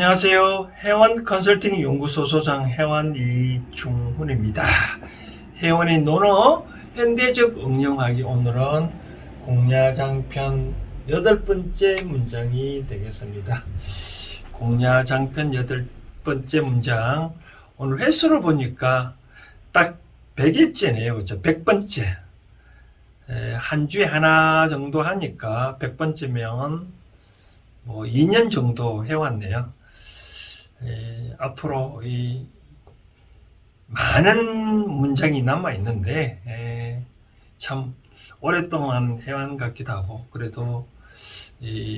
안녕하세요. 해원 컨설팅 연구소 소장 해원 이중훈입니다. 해원의 논어 현대적 응용하기, 오늘은 공야장편 8번째 문장이 되겠습니다. 공야장편 8번째 문장, 오늘 횟수로 보니까 딱 100일째네요. 그렇죠? 100번째. 한 주에 하나 정도 하니까 100번째면 뭐 2년 정도 해왔네요. 앞으로 이 많은 문장이 남아 있는데 참 오랫동안 해온 것 같기도 하고, 그래도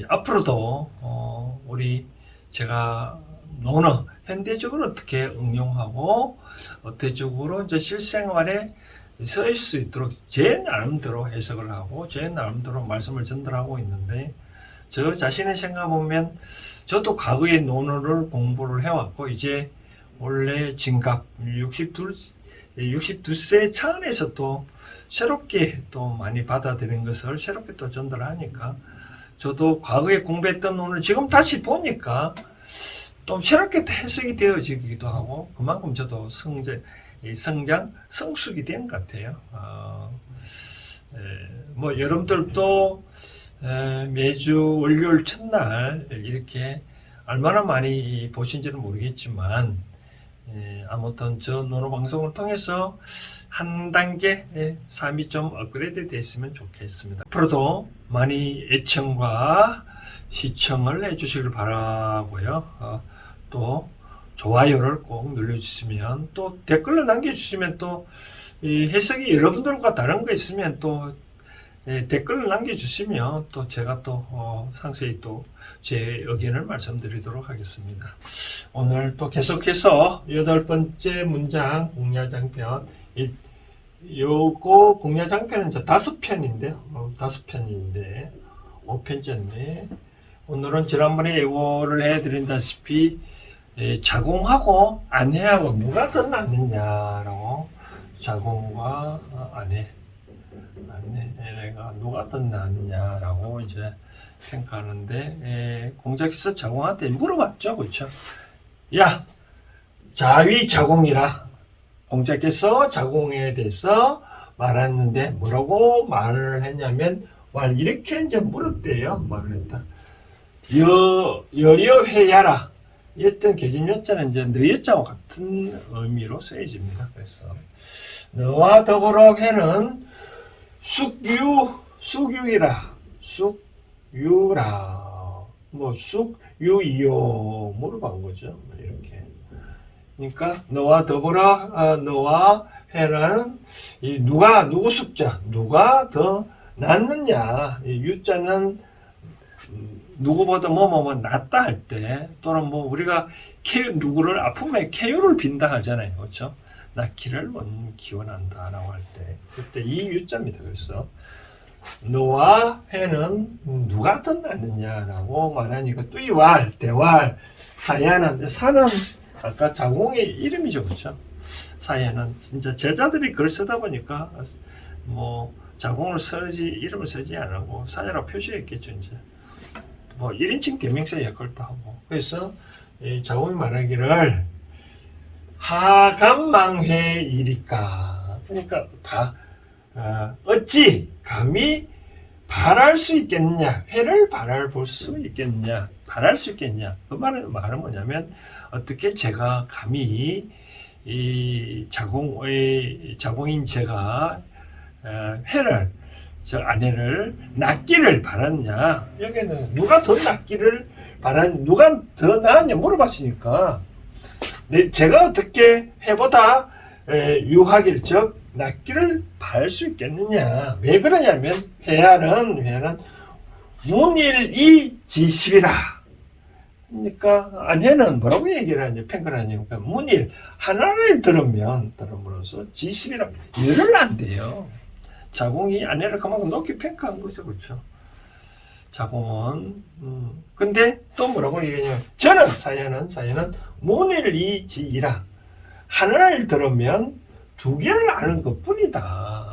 앞으로도 우리 제가 논어 현대적으로 어떻게 응용하고 어떻게적으로 이제 실생활에 쓰일 수 있도록 제 나름대로 해석을 하고 제 나름대로 말씀을 전달하고 있는데, 저 자신의 생각 보면 저도 과거에 논어를 공부를 해왔고, 이제 원래 진갑 62세 차원에서 또 새롭게 또 많이 받아들인 것을 새롭게 또 전달하니까, 저도 과거에 공부했던 논어를 지금 다시 보니까 또 새롭게 또 해석이 되어지기도 하고, 그만큼 저도 성숙이 된 것 같아요. 뭐 여러분들도 매주 월요일 첫날 이렇게 얼마나 많이 보신지는 모르겠지만, 아무튼 저 논어 방송을 통해서 한 단계 삶이 좀 업그레이드 됐으면 좋겠습니다. 앞으로도 많이 애청과 시청을 해주시길 바라고요. 또 좋아요를 꼭 눌러주시면, 또 댓글로 남겨주시면, 또 이 해석이 여러분들과 다른 거 있으면 또 댓글을 남겨주시면 또 제가 또 상세히 또 제 의견을 말씀드리도록 하겠습니다. 오늘 또 계속해서 8번째 문장 공야장편, 요거 공야장편은 이제 5편인데요. 5편인데 5편째인데, 오늘은 지난번에 예고를 해드린다시피 자공하고 아내하고 누가 더 낫느냐라고, 자공과 아내가 누가 더 낫냐라고 이제 평가하는데, 공자께서 자공한테 물어봤죠. 그렇죠? 야, 자위 자공이라. 공자께서 자공에 대해서 말했는데 뭐라고 말을 했냐면, 이렇게 이제 물었대요. 말을 했다. 여여회야라. 이랬던 계진여자는 이제 너여자와 같은 의미로 쓰여집니다. 그래서 너와 더불어 회는 숙유이라. 숙유라. 뭐 숙유이요 물어본 거죠. 이렇게. 그러니까 너와 더불어 너와 회는 누구 숙자, 누가 더 낫느냐. 유자는 누구보다 낫다 할 때, 또는 뭐 우리가 누구를 아픔에 쾌유를 빈다 하잖아요. 그렇죠? 낫기를 기원한다 라고 할 때, 그때 이 유자입니다. 그래서 너와 회는 누가 더 낫느냐라고 말하니까, 뚜이왈, 대왈, 사야는, 사는 아까 자공의 이름이죠. 그렇죠? 사야는 진짜 제자들이 글 쓰다 보니까 뭐 자공을 이름을 쓰지 않고 사야라고 표시했겠죠. 이제 뭐 1인칭 대명사 역할도 하고. 그래서 자공이 말하기를 하감망회이리까. 그러니까 어찌 감히 바랄 수 있겠냐, 회를 바랄 수 있겠냐, 바랄 수 있겠냐. 그 말은 뭐냐면, 어떻게 제가 감히 이 자공인 제가 회를, 저 아내를 낫기를 바랐냐. 여기는 누가 더 낫기를 누가 더 나았냐 물어봤으니까, 제가 어떻게 회보다 유하길, 즉 낫기를 바랄 수 있겠느냐. 왜 그러냐면, 회는 문일이 지십이라. 그러니까 아내는 뭐라고 얘기를 하냐, 평가를 하냐니까, 문일 하나를 들음으로써 지십이라, 열을 안 돼요. 자공이 아내를 그만큼 높게 평가한 거죠. 그렇죠? 자공은 근데 또 뭐라고 얘기하냐면, 저는 사야는 문일이 지이라. 하나를 들으면 두 개를 아는 것 뿐이다.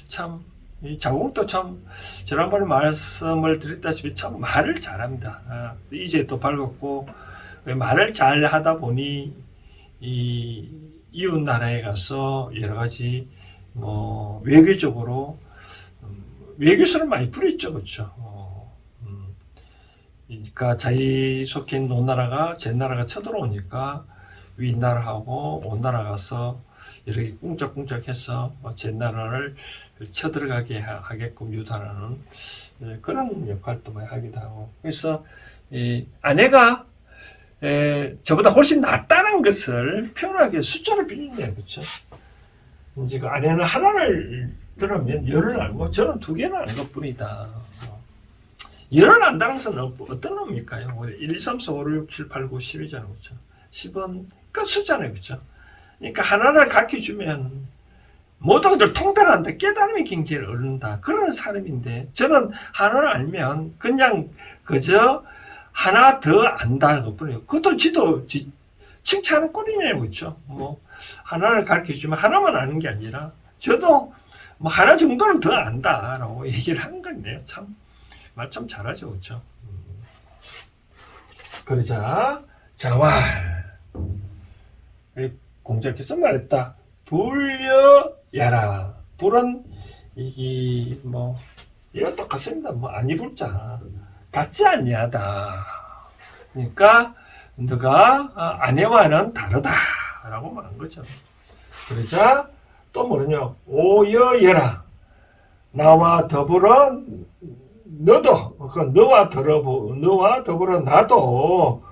참 이 자궁도 참 지난번에 말씀을 드렸다시피 참 말을 잘합니다. 이제 또 밝았고 말을 잘 하다 보니 이 이웃 나라에 가서 여러 가지 뭐 외교적으로 외교수를 많이 부렸죠, 그렇죠. 그러니까 자기 속해 있는 나라가 제 나라가 쳐들어오니까 윗나라하고 온 나라 가서 이렇게 꿍짝꿍짝해서 제 나라를 쳐들어가게 하게끔 유도하는 그런 역할도 많이 하기도 하고 그래서 아내가 저보다 훨씬 낫다는 것을 표현하기 숫자를 빌리네요, 그렇죠? 이제 그 아내는 하나를 들으면 열을 알고 저는 두 개를 아는 것뿐이다. 열을 안다는 것은 어떤 의미일까요? 1, 2, 3, 4, 5, 6, 7, 8, 9, 10이잖아요, 그렇죠? 10은 끝수잖아요, 그렇죠? 그러니까 하나를 가르쳐주면 모든 것들 통달한다, 깨달음의境界를 얻는다 그런 사람인데 저는 하나를 알면 그냥 그저 하나 더 안다 그뿐이에요. 그것도 지도 칭찬은 꼴이네요, 그렇죠? 뭐 하나를 가르쳐주면 하나만 아는 게 아니라 저도 뭐 하나 정도는 더 안다라고 얘기를 한 건데요. 참 말 참 잘하죠, 그렇죠? 그러자 자왈 공자께서 말했다. 불려야라. 불은 이게 뭐 이거 똑같습니다. 뭐 아니 불자 같지 아니하다. 그러니까 너가 아내와는 다르다라고 말한 거죠. 그러자 또 뭐냐? 오여여라. 나와 더불어 너도 너와 더불어 나도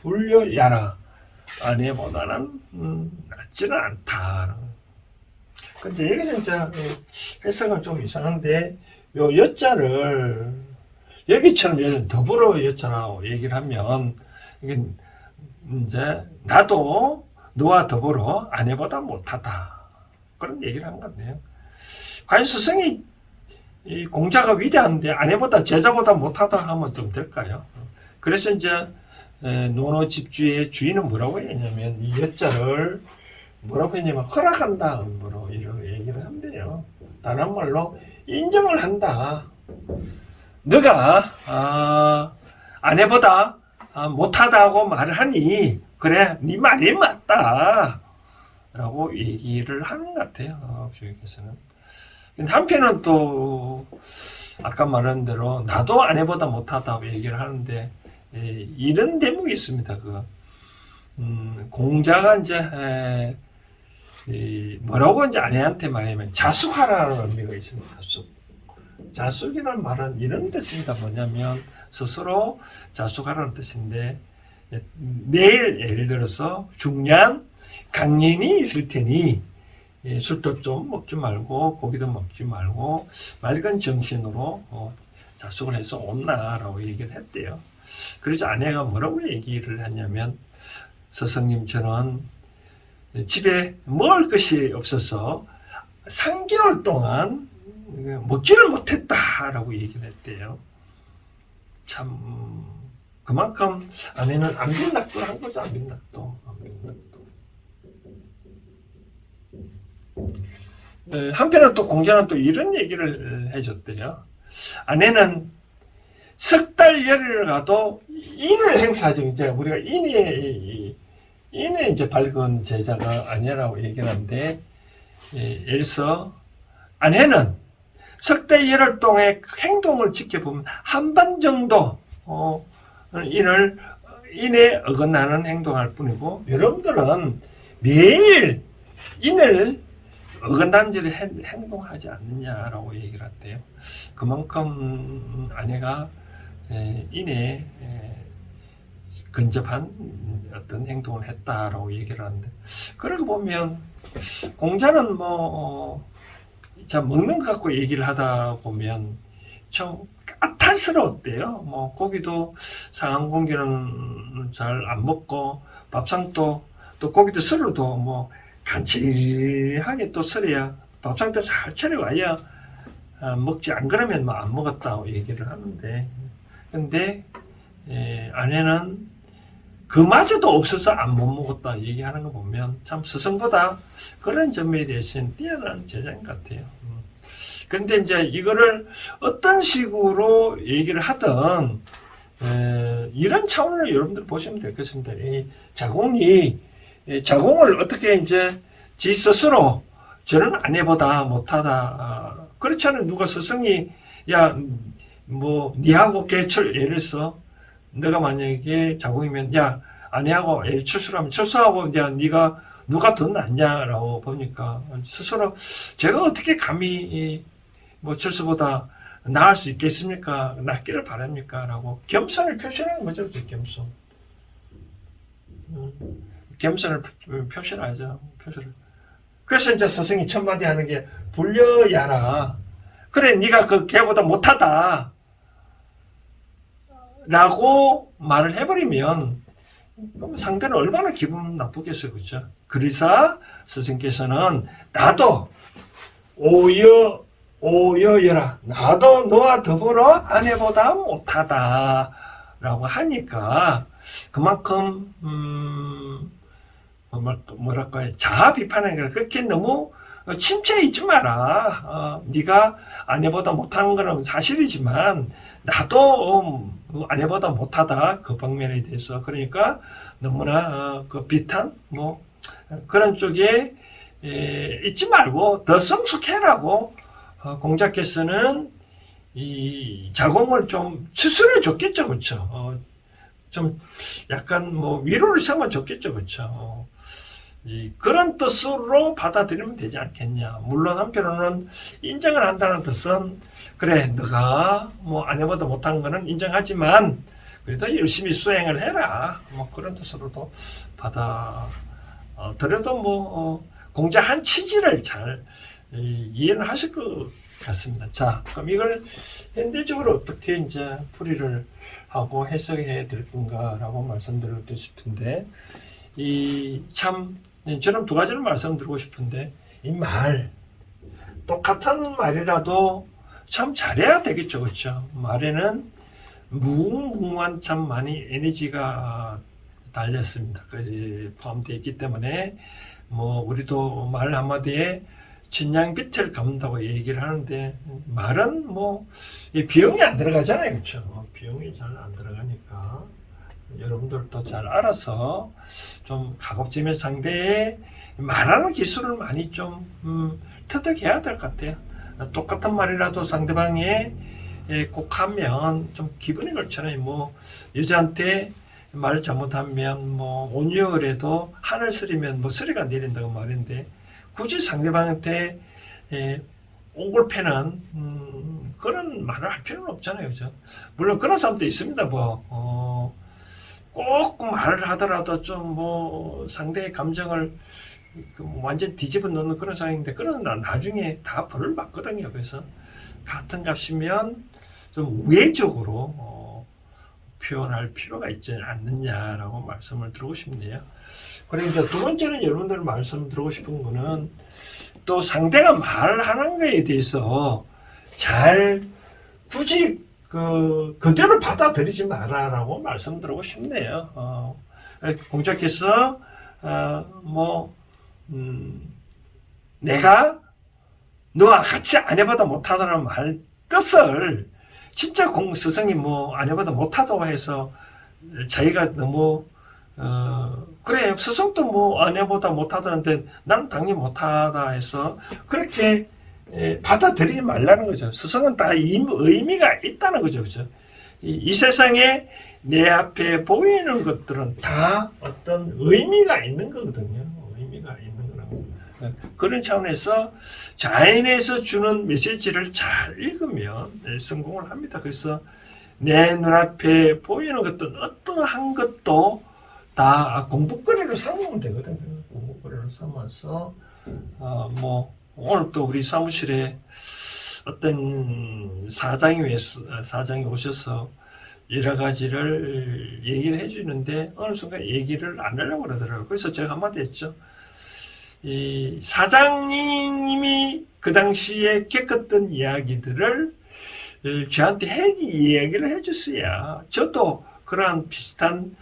불려야라. 아내보다는 낫지는 않다. 근데 여기서 진짜 해석은 좀 이상한데 요 여자를 여기처럼 더불어 여자라고 얘기를 하면 이게 이제 나도 너와 더불어 아내보다 못하다 그런 얘기를 한 건데요. 과연 스승이 이 공자가 위대한데 아내보다 제자보다 못하다 하면 좀 될까요? 그래서 이제 논어집주의 주인은 뭐라고 했냐면 이 여자를 뭐라고 했냐면 허락한다 뭐로 이런 얘기를 한대요. 다른 말로 인정을 한다. 너가 아내보다 못하다고 말을 하니 그래 네 말이 맞다 라고 얘기를 하는 것 같아요. 주인께서는. 한편은 또 아까 말한 대로 나도 아내보다 못하다고 얘기를 하는데 이런 대목이 있습니다. 공자가 이제 뭐라고 이제 아내한테 말하면 자숙하라는 의미가 있습니다. 자숙이라는 말은 이런 뜻입니다. 뭐냐면 스스로 자숙하라는 뜻인데 내일 예를 들어서 중요한 강연이 있을 테니 술도 좀 먹지 말고 고기도 먹지 말고 맑은 정신으로 자숙을 해서 온나라고 얘기를 했대요. 그래서 아내가 뭐라고 얘기를 했냐면 스승님 저는 집에 먹을 것이 없어서 3개월 동안 먹지를 못했다라고 얘기를 했대요. 참 그만큼 아내는 안빈낙도 한 거죠. 안빈낙도. 한편은 또 공자는 또 이런 얘기를 해줬대요. 아내는 석 달 열흘을 가도 인을 행사하죠. 이제 우리가 인에 이제 밝은 제자가 아니라고 얘기를 하는데, 예서 아내는 석 달 열흘 동안의 행동을 지켜보면 한 번 정도 인에 어긋나는 행동할 뿐이고, 여러분들은 매일 인을 어긋난지를 행동하지 않느냐라고 얘기를 한대요. 그만큼 아내가 인에 근접한 어떤 행동을 했다라고 얘기를 하는데, 그러고 보면 공자는 자 먹는 것 갖고 얘기를 하다 보면 좀 까탈스러웠대요. 고기도 상한 공기는 잘 안 먹고 밥상도 또 고기도 썰어도 간칠하게 또 썰어야 밥상도 잘 차려와야 먹지, 안 그러면 안 먹었다고 얘기를 하는데, 근데 아내는 그마저도 없어서 안 못 먹었다 얘기하는 거 보면 참 스승보다 그런 점에 대해서는 뛰어난 제자인 것 같아요. 근데 이제 이거를 어떤 식으로 얘기를 하든 이런 차원으로 여러분들 보시면 될 것입니다. 이 자공을 어떻게 이제 지 스스로 저는 아내보다 못하다. 그렇잖아요. 누가 스승이 야 뭐 니하고 개철 예를 들어서 내가 만약에 자공이면 야 아내하고 철수하면 철수하고 야 네가 누가 더 낫냐라고 보니까 스스로 제가 어떻게 감히 뭐 철수보다 나을 수 있겠습니까? 낫기를 바랍니까? 라고 겸손을 표시하는 거죠. 겸손. 겸손을 표시하죠. 표시를. 그래서 이제 스승이 첫 마디 하는 게 불려야라. 그래 네가 그 걔보다 못하다. 라고 말을 해버리면 그럼 상대는 얼마나 기분 나쁘겠어요. 그렇죠? 그래서 스승께서는 나도 오여여라. 나도 너와 더불어 아내보다 못하다. 라고 하니까 그만큼 뭐랄까요. 자아 비판하는 게 그렇게 너무 침체해 있지 마라. 네가 아내보다 못하는 거는 사실이지만 나도 아내보다 못하다. 그 방면에 대해서. 그러니까 너무나 그 비탄 뭐 그런 쪽에 있지 말고 더 성숙해라고 공자께서는 이 자공을 좀 추스려 줬겠죠. 그렇죠? 좀 약간 뭐 위로를 삼아 줬겠죠. 그렇죠? 그런 뜻으로 받아들이면 되지 않겠냐. 물론 한편으로는 인정을 한다는 뜻은 그래 너가 뭐 아내보다 못한 거는 인정하지만 그래도 열심히 수행을 해라. 뭐 그런 뜻으로도 받아들여도 뭐 공자 한 취지를 잘 이해를 하실 것 같습니다. 자, 그럼 이걸 현대적으로 어떻게 이제 풀이를 하고 해석해야 될 건가라고 말씀드리고 싶은데 저는 두 가지를 말씀드리고 싶은데 이 말 똑같은 말이라도 참 잘해야 되겠죠. 그렇죠? 말에는 무궁무한 참 많이 에너지가 달렸습니다. 포함되어 있기 때문에 뭐 우리도 말 한마디에 천냥빛을 감는다고 얘기를 하는데 말은 뭐 비용이 안 들어가잖아요. 그렇죠? 비용이 잘 안 들어가니까 여러분들도 잘 알아서 좀 가급적이면 상대의 말하는 기술을 많이 좀 터득해야 될 것 같아요. 똑같은 말이라도 상대방이 꼭 하면 좀 기분이 그렇잖아요. 뭐 여자한테 말을 잘못하면 뭐 온유어래도 하늘 쓰리면 뭐 쓰리가 내린다고 말인데 굳이 상대방한테 옹골패는 그런 말을 할 필요는 없잖아요. 그죠? 물론 그런 사람도 있습니다. 꼭 말을 하더라도 좀 뭐 상대의 감정을 완전 뒤집어 놓는 그런 상황인데 그런 나중에 다 벌을 받거든요. 그래서 같은 값이면 좀 우회적으로 표현할 필요가 있지 않느냐라고 말씀을 드리고 싶네요. 그리고 이제 두 번째는 여러분들 말씀드리고 싶은 거는 또 상대가 말하는 거에 대해서 잘 굳이 그대로 받아들이지 마라라고 말씀드리고 싶네요. 공자께서 내가 너와 같이 아내보다 못하다는 말 뜻을 진짜 스승이 뭐 아내보다 못하다고 해서 자기가 너무 그래 스승도 뭐 아내보다 못하다는데 나는 당연히 못하다 해서 그렇게 받아들이지 말라는 거죠. 스승은 다 의미가 있다는 거죠. 그죠? 이 세상에 내 앞에 보이는 것들은 다 어떤 의미가 있는 거거든요. 의미가 있는 거라고. 그런 차원에서 자연에서 주는 메시지를 잘 읽으면 성공을 합니다. 그래서 내 눈앞에 보이는 것들은 어떠한 것도 다 공부거리로 삼으면 되거든요. 공부거리로 삼아서 오늘 또 우리 사무실에 어떤 사장이 오셔서 여러 가지를 얘기를 해주는데 어느 순간 얘기를 안 하려고 그러더라고요. 그래서 제가 한마디 했죠. 이 사장님이 그 당시에 겪었던 이야기들을 저한테 이야기를 해줬어야 저도 그러한 비슷한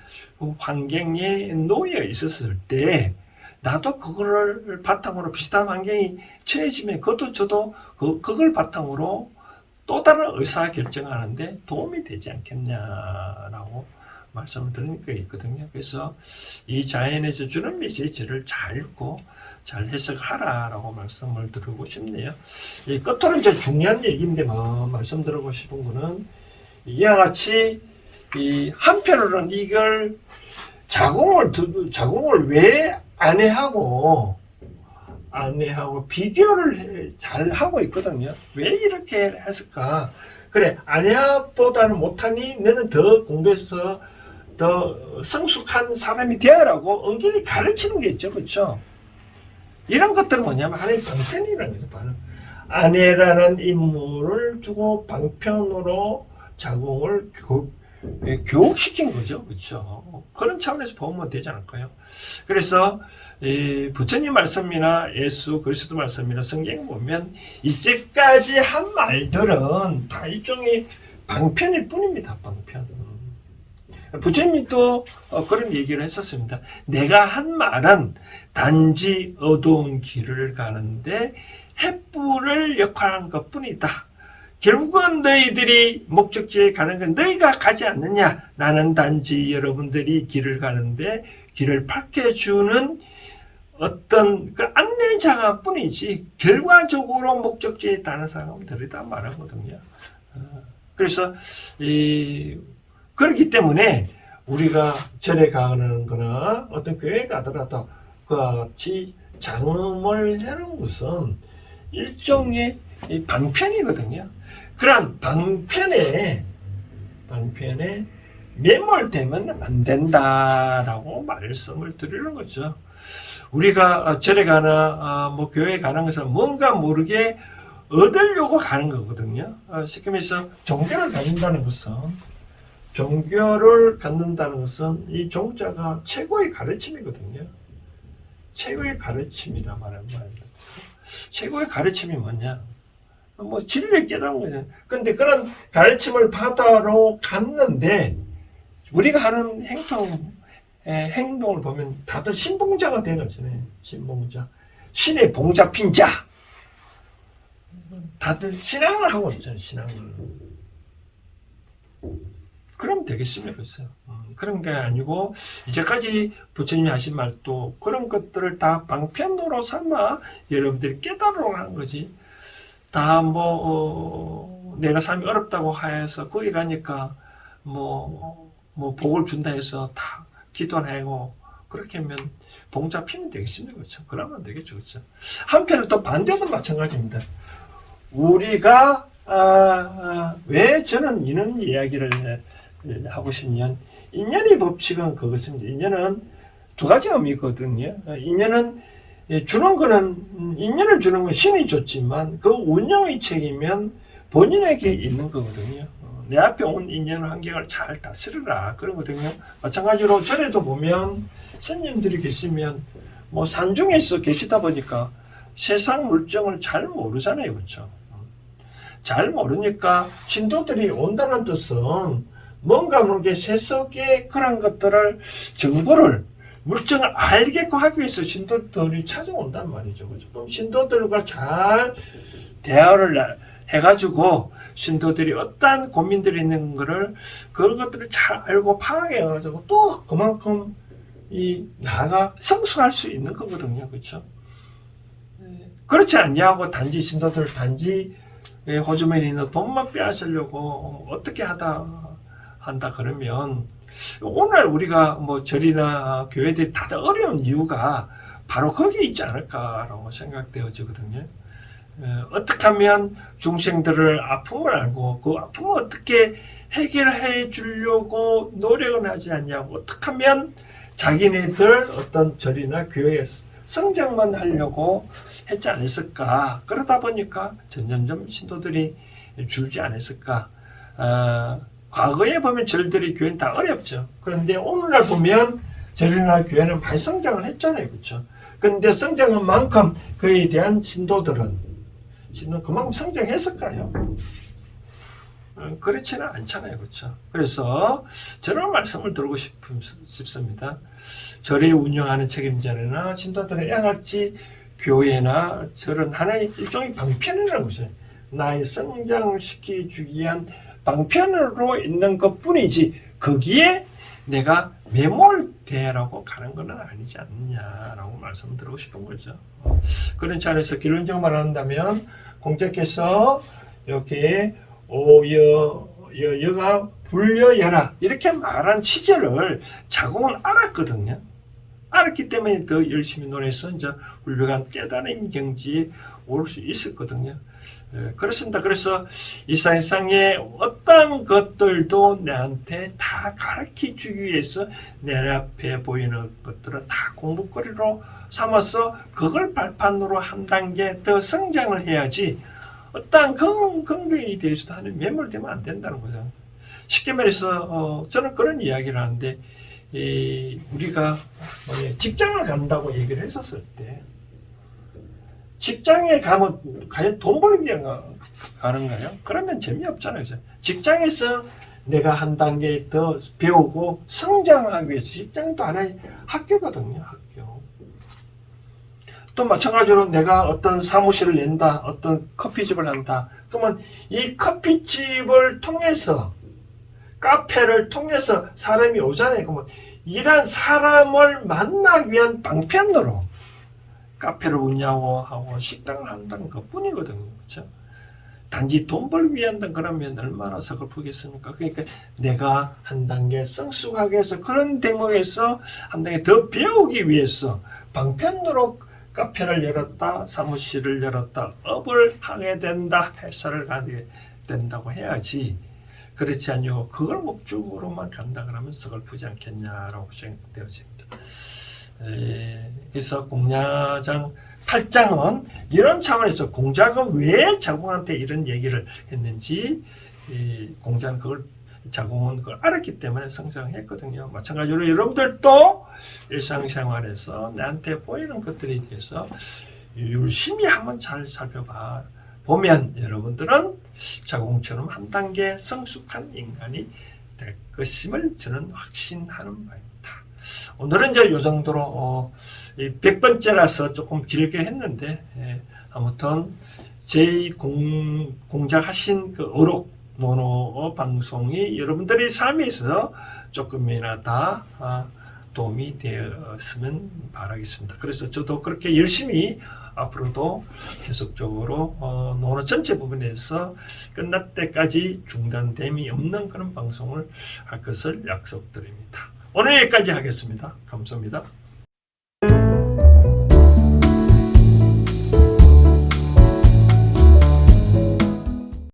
환경에 놓여 있었을 때 나도 그거를 바탕으로 비슷한 환경이 처해지면 그것도 저도 그걸 바탕으로 또 다른 의사결정을 하는데 도움이 되지 않겠냐라고 말씀을 드린 게 있거든요. 그래서 이 자연에서 주는 메시지를 잘 읽고 잘 해석하라라고 말씀을 드리고 싶네요. 이 끝으로 이제 중요한 얘기인데 말씀드리고 싶은 거는 이와 같이 이 한편으로는 이걸 자궁을 왜 아내하고 비교를 잘 하고 있거든요. 왜 이렇게 했을까? 그래, 아내보다는 못하니 너는 더 공부해서 더 성숙한 사람이 되어라고 은근히 가르치는 게 있죠. 그렇죠? 이런 것들은 뭐냐면 하나의 방편이라는 거죠. 아내라는 인물을 주고 방편으로 자궁을 교육시킨 거죠. 그렇죠? 그런 차원에서 보면 되지 않을까요? 그래서 부처님 말씀이나 예수 그리스도 말씀이나 성경 보면 이제까지 한 말들은 다 일종의 방편일 뿐입니다. 방편. 부처님이 또 그런 얘기를 했었습니다. 내가 한 말은 단지 어두운 길을 가는데 횃불을 역할한 것뿐이다. 결국은 너희들이 목적지에 가는 건 너희가 가지 않느냐. 나는 단지 여러분들이 길을 가는데 길을 밝혀주는 어떤 그 안내자가 뿐이지 결과적으로 목적지에 다는 사람들이다 말하거든요. 그래서 그렇기 때문에 우리가 절에 가는 거나 어떤 교회에 가더라도 그와 같이 장음을 하는 것은 일종의 방편이거든요. 그런 방편에 매몰되면 안 된다라고 말씀을 드리는 거죠. 우리가 절에 가나 뭐 교회에 가는 것은 뭔가 모르게 얻으려고 가는 거거든요. 쉽게 말해서 종교를 갖는다는 것은 이 종자가 최고의 가르침이거든요. 최고의 가르침이라 말하는 말입니다. 최고의 가르침이 뭐냐? 뭐 진리를 깨달은 거죠. 근데 그런 가르침을 받아러 갔는데 우리가 하는 행동을 보면 다들 신봉자가 되거든요. 신봉자. 신의 봉자 핀자. 다들 신앙을 하고 있잖아요. 신앙을. 그럼 되겠습니까? 글쎄요. 그런 게 아니고 이제까지 부처님이 하신 말도 그런 것들을 다 방편으로 삼아 여러분들이 깨달으러 하는 거지. 다 내가 삶이 어렵다고 해서 거기 가니까 뭐 복을 준다 해서 다 기도하고 그렇게 하면 봉자 피면 되겠습니까? 그렇죠? 그러면 안 되겠죠. 그렇죠? 한편은 또 반대도 마찬가지입니다. 우리가 왜 저는 이런 이야기를 하고 싶냐면 인연의 법칙은 그것입니다. 인연은 두 가지 의미거든요. 인연은 인연을 주는 건 신이 줬지만 그 운영의 책임은 본인에게 있는 거거든요. 내 앞에 온 인연의 환경을 잘 다스리라 그런 거거든요. 마찬가지로 절에도 보면 스님들이 계시면 뭐 산중에서 계시다 보니까 세상 물정을 잘 모르잖아요. 그렇죠? 잘 모르니까 신도들이 온다는 뜻은 뭔가 모르게 세속의 그런 것들을 정보를 물정을 알게끔 하기 위해서 신도들이 찾아온단 말이죠. 그렇죠? 그럼 신도들과 잘 대화를 해가지고 신도들이 어떠한 고민들이 있는 거를 그런 것들을 잘 알고 파악해가지고 또 그만큼 나가 성숙할 수 있는 거거든요. 그렇죠? 그렇지 않냐고 단지 신도들 호주머니에 있는 돈만 빼앗으려고 어떻게 한다 그러면 오늘 우리가 뭐 절이나 교회들이 다들 어려운 이유가 바로 거기에 있지 않을까라고 생각되어지거든요. 어떻게 하면 중생들을 아픔을 알고 그 아픔을 어떻게 해결해 주려고 노력은 하지 않냐고 어떻게 하면 자기네들 어떤 절이나 교회에 성장만 하려고 했지 않았을까. 그러다 보니까 점점점 신도들이 줄지 않았을까. 과거에 보면 절들이 교회는 다 어렵죠. 그런데 오늘날 보면 절이나 교회는 많이 성장을 했잖아요. 그렇죠? 그런데 성장한 만큼 그에 대한 신도는 그만큼 성장했을까요? 그렇지는 않잖아요. 그렇죠? 그래서 저런 말씀을 드리고 싶습니다. 절에 운영하는 책임자나 신도들은 양아치 교회나 절은 하나의 일종의 방편이라는 것이죠. 나의 성장을 시켜주기 위한 방편으로 있는 것 뿐이지 거기에 내가 매몰되라고 가는 건 아니지 않느냐라고 말씀드리고 싶은 거죠. 그런 차원에서 결론적으로 말한다면 공자께서 여기에 여가 불려여라 이렇게 말한 취지를 자공은 알았거든요. 알았기 때문에 더 열심히 노래해서 이제 훌륭한 깨달은 경지에 올 수 있었거든요. 그렇습니다. 그래서 이 세상에 어떤 것들도 내한테 다 가르쳐 주기 위해서 내 앞에 보이는 것들을 다 공부거리로 삼아서 그걸 발판으로 한 단계 더 성장을 해야지 어떤 근거에 대해서도 하는 매몰되면 안 된다는 거죠. 쉽게 말해서 저는 그런 이야기를 하는데 우리가 직장을 간다고 얘기를 했었을 때 직장에 가면 과연 돈 벌기 위해 가는가요? 그러면 재미없잖아요. 직장에서 내가 한 단계 더 배우고 성장하기 위해서 직장도 하나의 학교거든요. 학교. 또 마찬가지로 내가 어떤 사무실을 낸다, 어떤 커피집을 한다. 그러면 이 커피집을 통해서 카페를 통해서 사람이 오잖아요. 그러면 이런 사람을 만나기 위한 방편으로 카페를 운영하고 식당을 한다는 것 뿐이거든요. 그렇죠? 단지 돈 벌기 위한다 그러면 얼마나 서글프겠습니까? 그러니까 내가 한 단계 성숙하게 해서 그런 대목에서 한 단계 더 배우기 위해서 방편으로 카페를 열었다, 사무실을 열었다, 업을 하게 된다, 회사를 가게 된다고 해야지. 그렇지 않요. 그걸 목적으로만 간다 그러면 서글프지 않겠냐라고 생각되어집니다. 그래서 공자장 8장은 이런 차원에서 공자가 왜 자공한테 이런 얘기를 했는지 공자는 그걸 자공은 그걸 알았기 때문에 성장했거든요. 마찬가지로 여러분들도 일상생활에서 나한테 보이는 것들에 대해서 열심히 한번 잘 살펴봐 보면 여러분들은 자공처럼 한 단계 성숙한 인간이 될 것임을 저는 확신하는 바입니다. 오늘은 이제 이 정도로 100번째라서 조금 길게 했는데 아무튼 공작하신 그 어록 노노 방송이 여러분들의 삶에 있어서 조금이나다 도움이 되었으면 바라겠습니다. 그래서 저도 그렇게 열심히 앞으로도 계속적으로 노노 전체 부분에서 끝날 때까지 중단됨이 없는 그런 방송을 할 것을 약속드립니다. 오늘 여기까지 하겠습니다. 감사합니다.